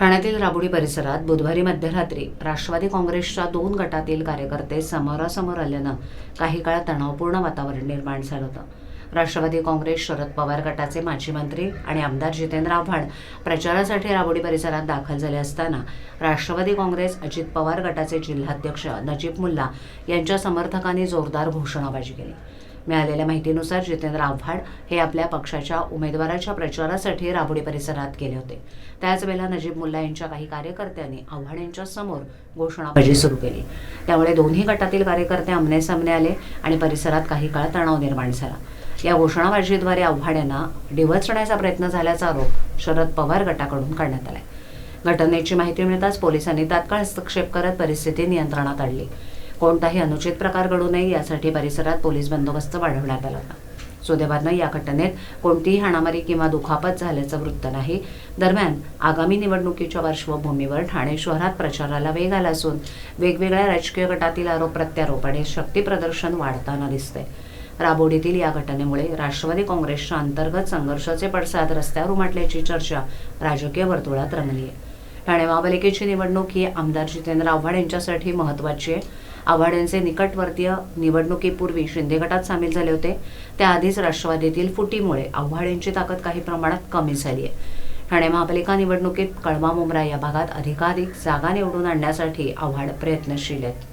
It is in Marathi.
ठाण्यातील राबोडी परिसरात बुधवारी मध्यरात्री राष्ट्रवादी काँग्रेसच्या 2 गटातील कार्यकर्ते समोरासमोर आल्यानं काही काळ तणावपूर्ण वातावरण निर्माण झालं होतं। राष्ट्रवादी काँग्रेस शरद पवार गटाचे माजी मंत्री आणि आमदार जितेंद्र आव्हाड प्रचारासाठी राबोडी परिसरात दाखल झाले असताना राष्ट्रवादी काँग्रेस अजित पवार गटाचे जिल्हाध्यक्ष नजीब मुल्ला यांच्या समर्थकांनी जोरदार घोषणाबाजी केली। मिळालेल्या माहितीनुसार जितेंद्र आव्हाड हे आपल्या पक्षाच्या उमेदवाराच्या प्रचारासाठी राबोडी परिसरात गेले होते। त्याच वेळेला नजीब मुल्ला यांच्या काही कार्यकर्त्यांनी आव्हाड यांच्या समोर घोषणाबाजी सुरू केली। त्यामुळे दोन्ही गटातील कार्यकर्ते आमनेसामने आले आणि परिसरात काही काळ तणाव निर्माण झाला। या घोषणाबाजीद्वारे आव्हाड यांना डिवचण्याचा प्रयत्न झाल्याचा आरोप शरद पवार गटाकडून करण्यात आलाय। घटनेची माहिती मिळताच पोलिसांनी तात्काळ हस्तक्षेप करत परिस्थिती नियंत्रणात आणली। कोणताही अनुचित प्रकार घडू नये यासाठी परिसरात पोलीस बंदोबस्त वाढवण्यात आला होता। सुदैवानं या घटनेत कोणतीही हाणामारी किंवा दुखापत झाल्याचं वृत्त नाही। दरम्यान आगामी निवडणुकीच्या पार्श्वभूमीवर ठाणे शहरात प्रचाराला वेग आला असून वेगवेगळ्या राजकीय गटातील आरोप प्रत्यारोप आणि शक्ती प्रदर्शन वाढताना दिसतंय। राबोडीतील या घटनेमुळे राष्ट्रवादी काँग्रेसच्या अंतर्गत संघर्षाचे पडसाद रस्त्यावर उमटल्याची चर्चा राजकीय वर्तुळात रंगली आहे। ठाणे महापालिकेची निवडणूक ही आमदार जितेंद्र आव्हाड यांच्यासाठी महत्त्वाची आहे। आव्हाड यांचे निकटवर्तीय निवडणुकीपूर्वी शिंदे गटात सामील झाले होते। त्याआधीच राष्ट्रवादीतील फुटीमुळे आव्हाड यांची ताकद काही प्रमाणात कमी झाली आहे। ठाणे महापालिका निवडणुकीत कळवा मुंब्रा या भागात अधिकाधिक जागा निवडून आणण्यासाठी आव्हाड प्रयत्नशील आहेत।